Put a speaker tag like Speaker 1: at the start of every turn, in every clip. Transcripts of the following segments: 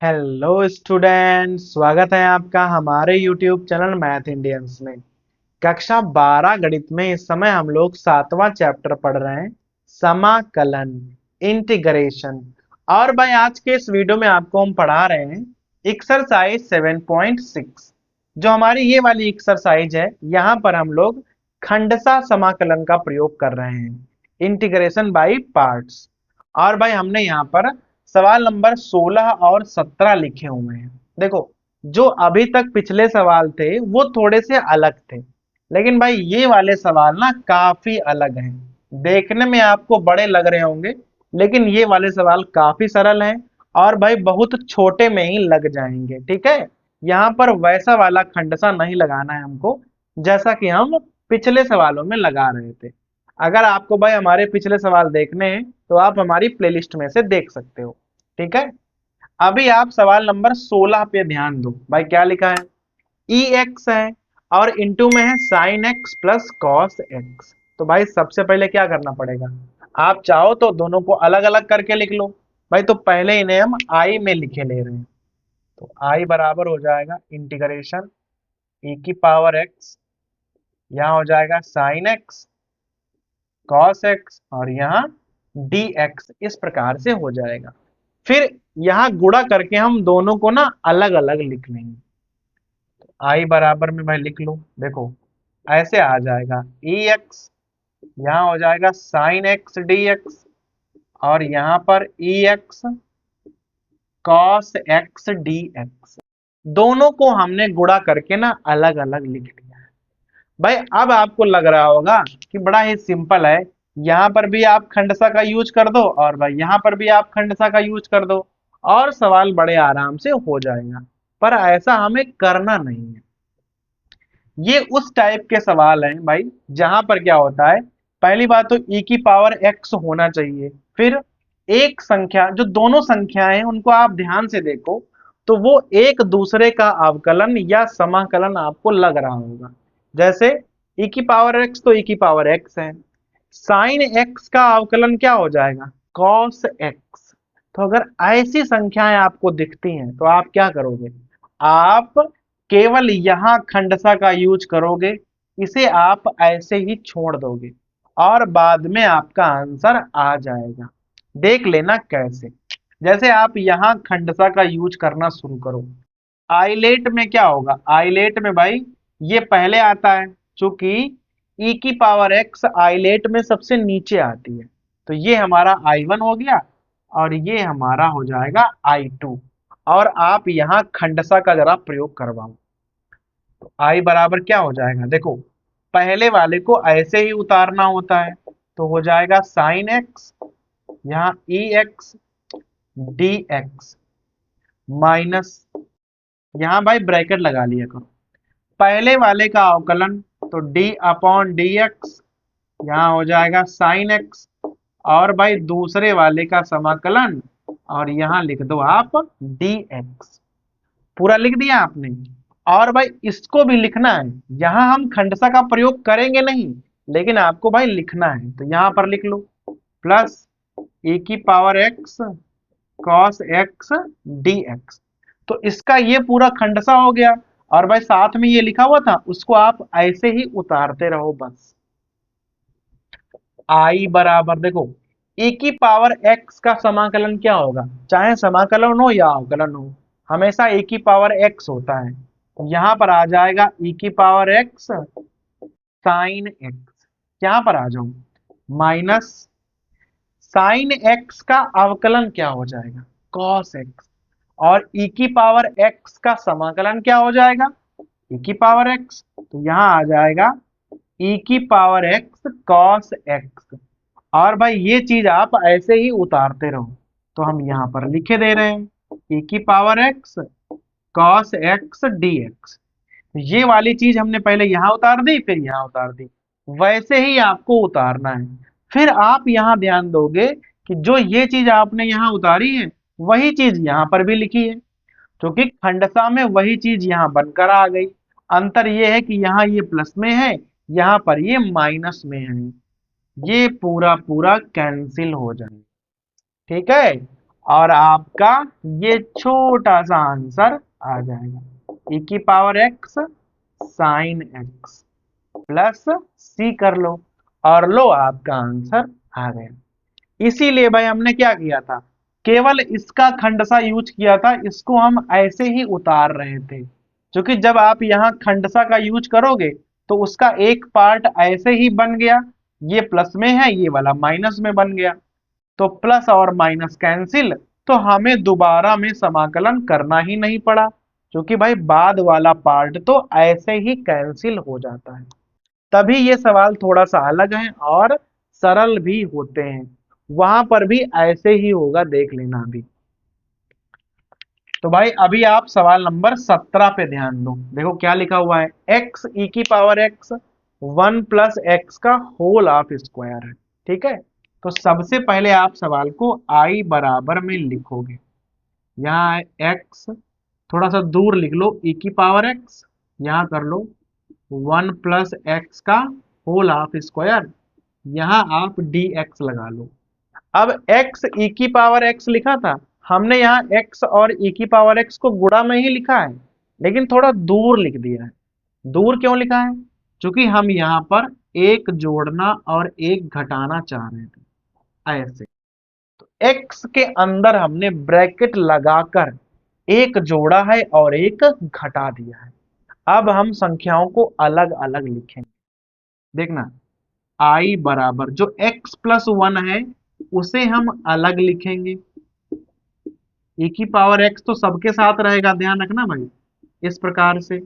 Speaker 1: Hello student, स्वागत है आपका हमारे यूट्यूब चैनल मैथ इंडियंस में। कक्षा 12 गणित में इस समय हम लोग 7वां चैप्टर पढ़ रहे हैं, समाकलन, इंटीग्रेशन। और भाई आज के इस वीडियो में आपको हम पढ़ा रहे हैं एक्सरसाइज 7.6। जो हमारी ये वाली एक्सरसाइज है, यहाँ पर हम लोग खंडसा समाकलन का प्रयोग कर रहे हैं, इंटीग्रेशन बाई पार्ट्स। और भाई हमने यहाँ पर सवाल नंबर 16 और 17 लिखे हुए हैं। देखो, जो अभी तक पिछले सवाल थे वो थोड़े से अलग थे, लेकिन भाई ये वाले सवाल ना काफी अलग हैं। देखने में आपको बड़े लग रहे होंगे, लेकिन ये वाले सवाल काफी सरल हैं और भाई बहुत छोटे में ही लग जाएंगे। ठीक है, यहाँ पर वैसा वाला खंडसा नहीं लगाना है हमको, जैसा कि हम पिछले सवालों में लगा रहे थे। अगर आपको भाई हमारे पिछले सवाल देखने हैं तो आप हमारी प्लेलिस्ट में से देख सकते हो। ठीक है, अभी आप सवाल नंबर 16 पे ध्यान दो। भाई क्या लिखा है, ई एक्स है और इंटू में है sine x plus cos x. तो भाई सबसे पहले क्या करना पड़ेगा, आप चाहो तो दोनों को अलग अलग करके लिख लो। भाई तो पहले इन्हें हम आई में लिखे ले रहे हैं, तो आई बराबर हो जाएगा इंटीग्रेशन ई की पावर एक्स, यहाँ हो जाएगा साइन एक्स कॉस एक्स और यहाँ डी एक्स, इस प्रकार से हो जाएगा। फिर यहाँ गुणा करके हम दोनों को ना अलग अलग लिख लेंगे। आई बराबर में भाई लिख लो, देखो ऐसे आ जाएगा ई एक्स, यहाँ हो जाएगा साइन एक्स डी एक्स और यहाँ पर e x cos x d x. दोनों को हमने गुणा करके ना अलग अलग लिख लिया है। भाई अब आपको लग रहा होगा कि बड़ा ही सिंपल है, यहाँ पर भी आप खंडसा का यूज कर दो और भाई यहाँ पर भी आप खंडसा का यूज कर दो और सवाल बड़े आराम से हो जाएगा। पर ऐसा हमें करना नहीं है। ये उस टाइप के सवाल हैं भाई जहां पर क्या होता है, पहली बात तो e की पावर x होना चाहिए। फिर एक संख्या, जो दोनों संख्याएं हैं उनको आप ध्यान से देखो तो वो एक दूसरे का अवकलन या समाकलन आपको लग रहा होगा। जैसे e की पावर x तो e की पावर x है, साइन x का अवकलन क्या हो जाएगा, cos x। तो अगर ऐसी संख्याएं आपको दिखती हैं तो आप क्या करोगे, आप केवल यहां खंडसा का यूज करोगे, इसे आप ऐसे ही छोड़ दोगे और बाद में आपका आंसर आ जाएगा। देख लेना कैसे। जैसे आप यहां खंडसा का यूज करना शुरू करो, आइलेट में क्या होगा, आइलेट में भाई ये पहले आता है, चूंकि e की पावर x आइलेट में सबसे नीचे आती है, तो ये हमारा I1 हो गया और ये हमारा हो जाएगा I2। और आप यहाँ खंडसा का जरा प्रयोग करवाओ, तो I बराबर क्या हो जाएगा, देखो पहले वाले को ऐसे ही उतारना होता है, तो हो जाएगा साइन एक्स, यहाँ ई एक्स डी एक्स माइनस, यहाँ भाई ब्रैकेट लगा लिया करो, पहले वाले का अवकलन तो d अपॉन डी एक्स, यहाँ हो जाएगा साइन एक्स और भाई दूसरे वाले का समाकलन और यहाँ लिख दो आप डी एक्स। पूरा लिख दिया आपने। और भाई इसको भी लिखना है, यहाँ हम खंडसा का प्रयोग करेंगे नहीं, लेकिन आपको भाई लिखना है, तो यहाँ पर लिख लो प्लस e की power x cos x dx। तो इसका ये पूरा खंडसा हो गया और भाई साथ में ये लिखा हुआ था उसको आप ऐसे ही उतारते रहो बस। आई बराबर देखो e की पावर x का समाकलन क्या होगा, चाहे समाकलन हो या अवकलन हो, हमेशा e की पावर x होता है। तो यहाँ पर आ जाएगा e की पावर x साइन x, यहाँ पर आ जाओ माइनस साइन x का अवकलन क्या हो जाएगा, cos x और e की पावर x का समाकलन क्या हो जाएगा, e की पावर x। तो यहाँ आ जाएगा e की पावर x cos x और भाई ये चीज आप ऐसे ही उतारते रहो, तो हम यहाँ पर लिखे दे रहे हैं e की power x cos x dx। ये वाली चीज हमने पहले यहाँ उतार दी फिर यहाँ उतार दी, वैसे ही आपको उतारना है। फिर आप यहाँ ध्यान दोगे कि जो ये चीज आपने यहाँ उतारी है वही चीज यहाँ पर भी लिखी है, क्योंकि खंडसा में वही चीज यहाँ बनकर आ गई। अंतर ये है कि यहाँ ये प्लस में है, यहाँ पर ये माइनस में है, ये पूरा पूरा कैंसिल हो जाए। ठीक है, और आपका ये छोटा सा आंसर आ जाएगा e की power x sine x plus c कर लो, और लो आपका आंसर आ गया। इसीलिए भाई हमने क्या किया था, केवल इसका खंडसा यूज किया था, इसको हम ऐसे ही उतार रहे थे, क्योंकि जब आप यहाँ खंडसा का यूज करोगे तो उसका एक पार्ट ऐसे ही बन गया, ये प्लस में है ये वाला माइनस में बन गया, तो प्लस और माइनस कैंसिल, तो हमें दोबारा में समाकलन करना ही नहीं पड़ा, क्योंकि भाई बाद वाला पार्ट तो ऐसे ही कैंसिल हो जाता है। तभी ये सवाल थोड़ा सा अलग है और सरल भी होते हैं, वहां पर भी ऐसे ही होगा, देख लेना अभी। तो भाई अभी आप सवाल नंबर 17 पे ध्यान दो, देखो क्या लिखा हुआ है, x e की पावर x 1 प्लस एक्स का होल ऑफ स्क्वायर है, ठीक है। तो सबसे पहले आप सवाल को i बराबर में लिखोगे, यहाँ है x, थोड़ा सा दूर लिख लो e की पावर x, यहाँ कर लो 1 प्लस एक्स का होल ऑफ स्क्वायर, यहाँ आप dx लगा लो। अब x e की पावर x लिखा था, हमने यहाँ x और e की पावर x को गुणा में ही लिखा है, लेकिन थोड़ा दूर लिख दिया है। दूर क्यों लिखा है, क्योंकि हम यहाँ पर एक जोड़ना और एक घटाना चाह रहे थे ऐसे, तो x के अंदर हमने ब्रैकेट लगाकर एक जोड़ा है और एक घटा दिया है। अब हम संख्याओं को अलग अलग लिखेंगे, देखना i बराबर जो x प्लस 1 है उसे हम अलग लिखेंगे, e की पावर x तो सबके साथ रहेगा, ध्यान रखना भाई, इस प्रकार से।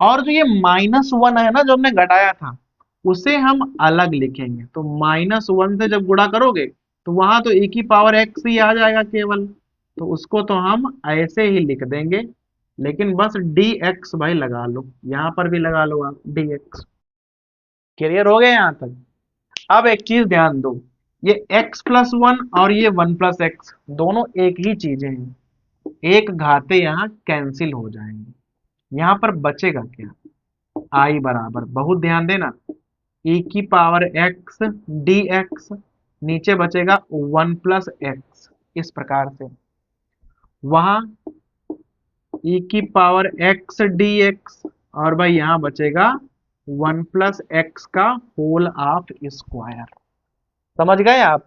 Speaker 1: और जो ये -1 है ना जो हमने घटाया था, उसे हम अलग लिखेंगे, तो -1 से जब गुणा करोगे तो वहां तो e की पावर x ही आ जाएगा केवल, तो उसको तो हम ऐसे ही लिख देंगे, लेकिन बस dx भाई लगा लो, यहां पर भी लगा लो आप dx। क्लियर हो गया यहां तक। अब एक चीज ध्यान दो, ये x प्लस 1 और ये 1 प्लस एक्स दोनों एक ही चीजें हैं, एक घाते यहाँ कैंसिल हो जाएंगे, यहाँ पर बचेगा क्या, i बराबर, बहुत ध्यान देना, e की पावर x dx, नीचे बचेगा 1 प्लस एक्स, इस प्रकार से, वहां e की पावर x dx, और भाई यहाँ बचेगा 1 प्लस एक्स का होल ऑफ स्क्वायर। समझ गए आप।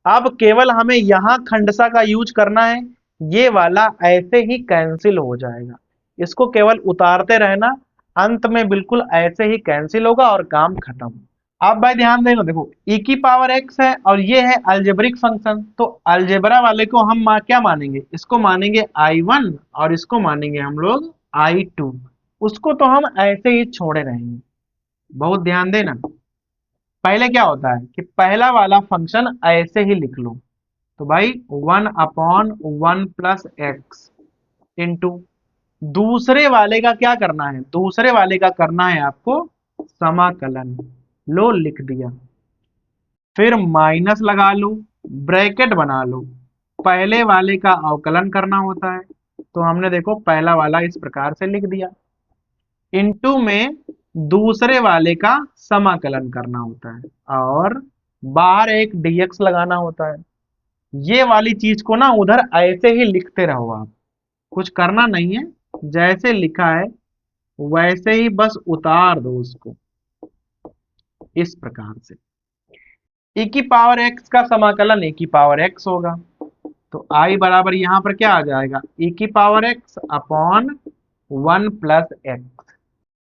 Speaker 1: अब केवल हमें यहां खंडसा का यूज करना है, ये वाला ऐसे ही कैंसिल हो जाएगा, इसको केवल उतारते रहना, अंत में बिल्कुल ऐसे ही कैंसिल होगा और काम खत्म। अब भाई ध्यान देना, देखो e की पावर x है और ये है अलजेब्रिक फंक्शन, तो अलजेब्रा वाले को हम क्या मानेंगे, इसको मानेंगे i1 और इसको मानेंगे हम लोग i2, उसको तो हम ऐसे ही छोड़े रहेंगे। बहुत ध्यान देना, पहले क्या होता है कि पहला वाला फंक्शन ऐसे ही लिख लो, तो भाई 1/1 प्लस एक्स इंटू, दूसरे वाले का क्या करना है, दूसरे वाले का करना है आपको समाकलन, लो लिख दिया, फिर माइनस लगा लो, ब्रैकेट बना लो, पहले वाले का अवकलन करना होता है, तो हमने देखो पहला वाला इस प्रकार से लिख दिया, इनटू में दूसरे वाले का समाकलन करना होता है और बाहर एक dx लगाना होता है। ये वाली चीज को ना उधर ऐसे ही लिखते रहो आप, कुछ करना नहीं है, जैसे लिखा है वैसे ही बस उतार दो उसको, इस प्रकार से। e की पावर x का समाकलन e की पावर x होगा, तो i बराबर यहां पर क्या आ जाएगा, e की power x upon 1 plus x.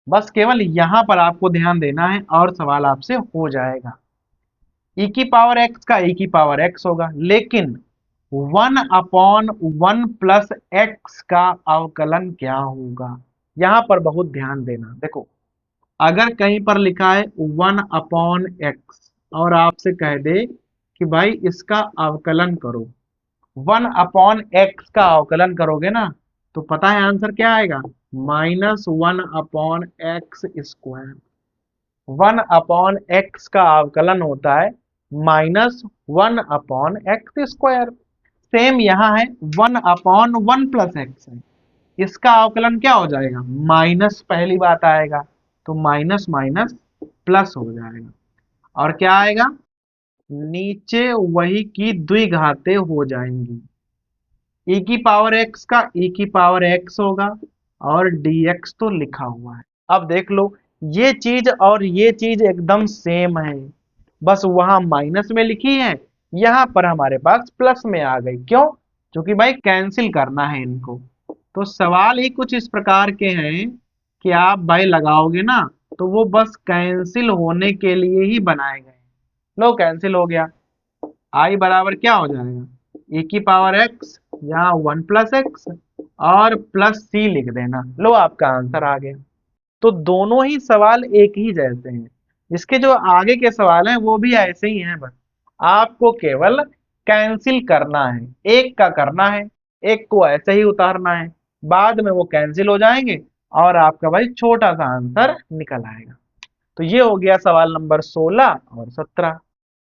Speaker 1: बस केवल यहां पर आपको ध्यान देना है और सवाल आपसे हो जाएगा। e की पावर x का e की पावर x होगा, लेकिन 1/1 प्लस एक्स का अवकलन क्या होगा, यहां पर बहुत ध्यान देना। देखो अगर कहीं पर लिखा है 1/x और आपसे कह दे कि भाई इसका अवकलन करो, 1/x का अवकलन करोगे ना, तो पता है आंसर क्या आएगा, -1/x स्क्वायर। 1/x का अवकलन होता है -1/x स्क्वायर। सेम यहाँ है 1/1 प्लस एक्स है, इसका अवकलन क्या हो जाएगा, माइनस पहली बात आएगा, तो माइनस माइनस प्लस हो जाएगा, और क्या आएगा, नीचे वही की द्विघातें हो जाएंगी, e की पावर x का e की पावर x होगा और dx तो लिखा हुआ है। अब देख लो, ये चीज और ये चीज एकदम सेम है, बस वहां माइनस में लिखी है, यहाँ पर हमारे पास प्लस में आ गई। क्यों? क्योंकि भाई कैंसिल करना है इनको। तो सवाल ही कुछ इस प्रकार के हैं कि आप भाई लगाओगे ना तो वो बस कैंसिल होने के लिए ही बनाए गए। लो कैंसिल हो गया। आई बराबर क्या हो जाएगा, e की पावर x, यहाँ 1 + x और प्लस c लिख देना। लो आपका आंसर आ गया। तो दोनों ही सवाल एक ही जैसे हैं। इसके जो आगे के सवाल हैं वो भी ऐसे ही हैं, बस आपको केवल कैंसिल करना है, एक का करना है, एक को ऐसे ही उतारना है, बाद में वो कैंसिल हो जाएंगे और आपका भाई छोटा सा आंसर निकल आएगा। तो ये हो गया सवाल नंबर 16 और 17।